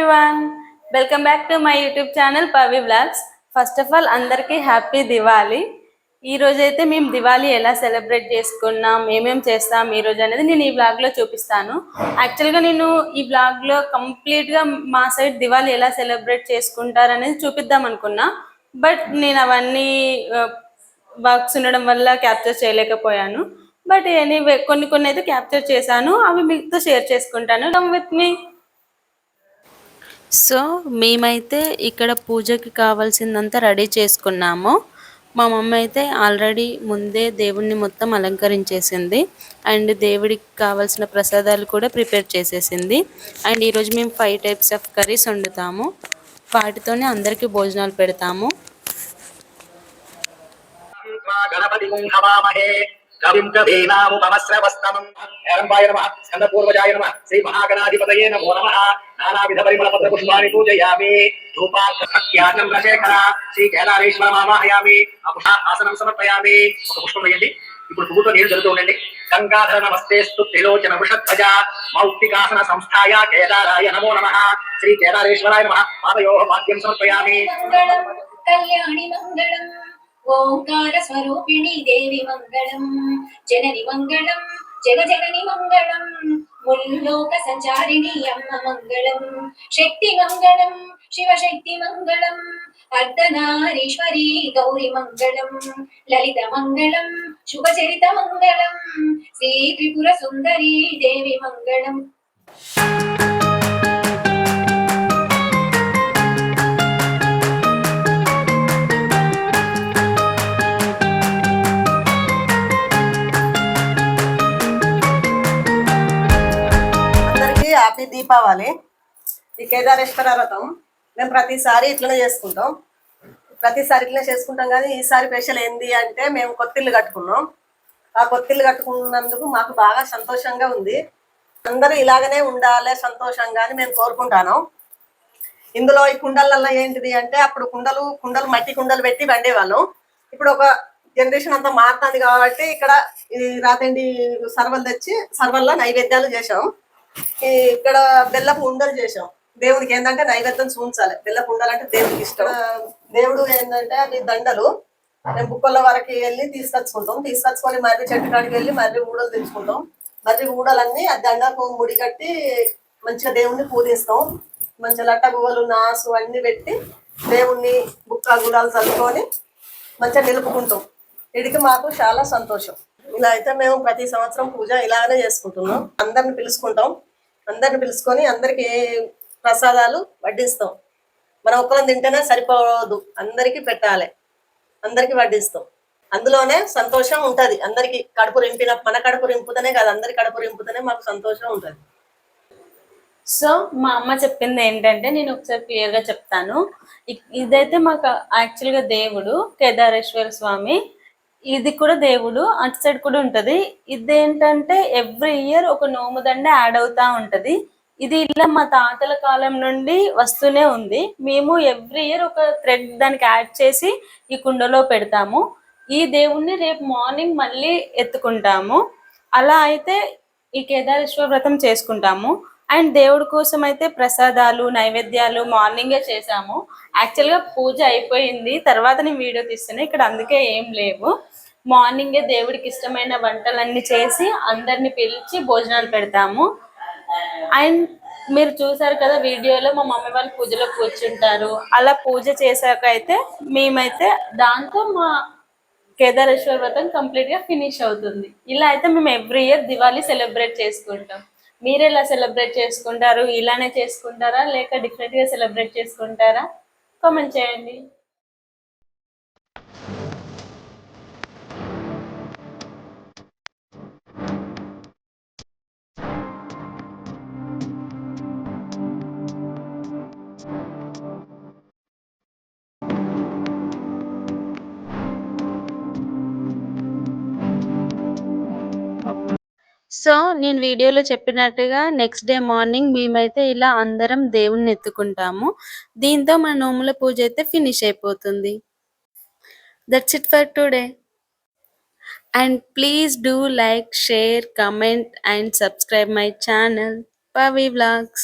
Everyone, welcome back to my YouTube channel Pavi vlogs. First of all అందరికీ happy Diwali. ఈ రోజైతే మేము దివాళీ ఎలా సెలబ్రేట్ చేసుకున్నాం, ఏమేమి చేస్తాం ఈ రోజు అనేది నేను ఈ వ్లాగ్లో చూపిస్తాను. యాక్చువల్గా నేను ఈ వ్లాగ్లో కంప్లీట్గా మా సైడ్ దివాళీ ఎలా సెలబ్రేట్ చేసుకుంటారనేది చూపిద్దాం అనుకున్నా. బట్ నేను అవన్నీ వర్క్స్ ఉండడం వల్ల క్యాప్చర్ చేయలేకపోయాను. బట్ ఎనీవే కొన్ని అయితే క్యాప్చర్ చేశాను, అవి మీతో షేర్ చేసుకుంటాను. Come with me. సో మేమైతే ఇక్కడ పూజకి కావాల్సిందంతా రెడీ చేసుకున్నాము. మా మమ్మీ అయితే ఆల్రెడీ ముందే దేవుణ్ణి మొత్తం అలంకరించేసింది అండ్ దేవుడికి కావాల్సిన ప్రసాదాలు కూడా ప్రిపేర్ చేసేసింది. అండ్ ఈరోజు మేము 5 టైప్స్ ఆఫ్ కర్రీస్ వండుతాము, వాటితోనే అందరికీ భోజనాలు పెడతాము. కవిం కవీనాముపమస్రవస్తమం హేరంబాయ నమః స్కందపూర్వజాయ నమః శ్రీ మహాగణాధిపతయే నమో నమః నానావిధ పరిమళ పత్ర పుష్పాన్ని పూజయామి ధూపాఖ్యాతం రశేఖర శ్రీ కేదారేశ్వరమావాహయామి ఆసనం సమర్పయామి. ఒక పుష్పం వేయండి. ఇప్పుడు పువ్వుతో నీరు జరుగుతూ ఉండండి. గంగాధర నమస్తేస్తు త్రిలోచన వృషధ్వజ మౌక్తికాసన సంస్థాయ కేదారాయ నమో నమః శ్రీ కేదారేశ్వరాయ నమః పాదయోః వాద్యం సమర్పయామి. కళ్యాణి మంగళం ఓంకార స్వరూపిణి దేవి మంగళం జనని మంగళం జగజనని మంగళం ముల్లోక సంచారిణి అమ్మ మంగళం శక్తి మంగళం శివశక్తి మంగళం అర్ధనారీశ్వరి గౌరి మంగళం లలిత మంగళం శుభచరిత మంగళం శ్రీ త్రిపుర సుందరి దేవి మంగళం. హ్యాపీ దీపావళి. ఈ కేదారేశ్వర వ్రతం మేము ప్రతిసారి ఇట్లనే చేసుకుంటాం. కానీ ఈసారి స్పెషల్ ఏంది అంటే మేము కొత్తిల్లు కట్టుకున్నాం. ఆ కొత్తిల్లు కట్టుకున్నందుకు మాకు బాగా సంతోషంగా ఉంది. అందరూ ఇలాగనే ఉండాలి సంతోషంగా అని మేము కోరుకుంటాను. ఇందులో ఈ కుండలల్లో ఏంటిది అంటే అప్పుడు కుండలు మట్టి కుండలు పెట్టి వండేవాళ్ళం. ఇప్పుడు ఒక జనరేషన్ అంతా మారుతుంది కాబట్టి ఇక్కడ ఈ రాతండి సర్వలు తెచ్చి సర్వల్లో నైవేద్యాలు చేసాం. ఇక్కడ బెల్లపు ఉండలు చేసాం. దేవుడికి ఏంటంటే నైవేద్యం చూపించాలి. బెల్లపు ఉండలు అంటే దేవుడికి ఇష్టం. దేవుడు ఏంటంటే అవి దండలు మేము బుక్కల వరకు వెళ్ళి తీసుకొచ్చుకొని మర్రి చెట్టు కాడికి వెళ్ళి మర్రి ఊడలు తెచ్చుకుంటాం. మర్రి ఊడలన్నీ ఆ దండకు ముడి కట్టి మంచిగా దేవుణ్ణి పూజిస్తాం. మంచిగా లట్ట గువ్వలు నాసు అన్ని పెట్టి దేవుణ్ణి బుక్క గుడాలు చల్లుకొని మంచిగా నిలుపుకుంటాం. వీడికి మాకు చాలా సంతోషం. ఇలా అయితే మేము ప్రతి సంవత్సరం పూజ ఇలాగనే చేసుకుంటున్నాం. అందరిని పిలుచుకొని అందరికి ప్రసాదాలు వడ్డిస్తాం. మనం ఒక్కరం తింటేనే సరిపోదు, అందరికి పెట్టాలి, అందరికి వడ్డిస్తాం. అందులోనే సంతోషం ఉంటది. అందరికి కడుపు మన కడుపు రింపుతనే కాదు, అందరి కడుపు రింపుతనే మాకు సంతోషం ఉంటది. సో మా అమ్మ చెప్పింది ఏంటంటే నేను ఒకసారి క్లియర్గా చెప్తాను. ఇదైతే మాకు యాక్చువల్గా దేవుడు కేదారేశ్వర స్వామి, ఇది కూడా దేవుడు, అటు సైడ్ కూడా ఉంటది. ఇదేంటంటే ఎవ్రీ ఇయర్ ఒక నోముదండ యాడ్ అవుతా ఉంటది. ఇది ఇలా మా తాతల కాలం నుండి వస్తూనే ఉంది. మేము ఎవ్రీ ఇయర్ ఒక థ్రెడ్ దానికి యాడ్ చేసి ఈ కుండలో పెడతాము. ఈ దేవుణ్ణి రేపు మార్నింగ్ మళ్ళీ ఎత్తుకుంటాము. అలా అయితే ఈ కేదారేశ్వర వ్రతం చేసుకుంటాము. అండ్ దేవుడి కోసం అయితే ప్రసాదాలు నైవేద్యాలు మార్నింగే చేసాము. యాక్చువల్గా పూజ అయిపోయింది, తర్వాత నేను వీడియో తీస్తున్నా ఇక్కడ, అందుకే ఏం లేవు. మార్నింగే దేవుడికి ఇష్టమైన వంటలన్నీ చేసి అందరిని పిలిచి భోజనాలు పెడతాము. అండ్ మీరు చూసారు కదా వీడియోలో మా మమ్మీ వాళ్ళు పూజలో కూర్చుంటారు. అలా పూజ చేశాక అయితే మేమైతే దాంతో మా కేదారేశ్వర వ్రతం కంప్లీట్గా ఫినిష్ అవుతుంది. ఇలా అయితే మేము ఎవ్రీ ఇయర్ దివాళీ సెలబ్రేట్ చేసుకుంటాం. మీరు ఎలా సెలబ్రేట్ చేసుకుంటారు? ఇలానే చేసుకుంటారా లేక డిఫరెంట్గా సెలబ్రేట్ చేసుకుంటారా? కామెంట్ చేయండి. సో నేను వీడియోలో చెప్పినట్టుగా నెక్స్ట్ డే మార్నింగ్ మేమైతే ఇలా అందరం దేవుణ్ణి ఎత్తుకుంటాము. దీంతో మన నోముల పూజ అయితే ఫినిష్ అయిపోతుంది. That's it for today. And please do like, share, comment and subscribe my channel Pavi Vlogs.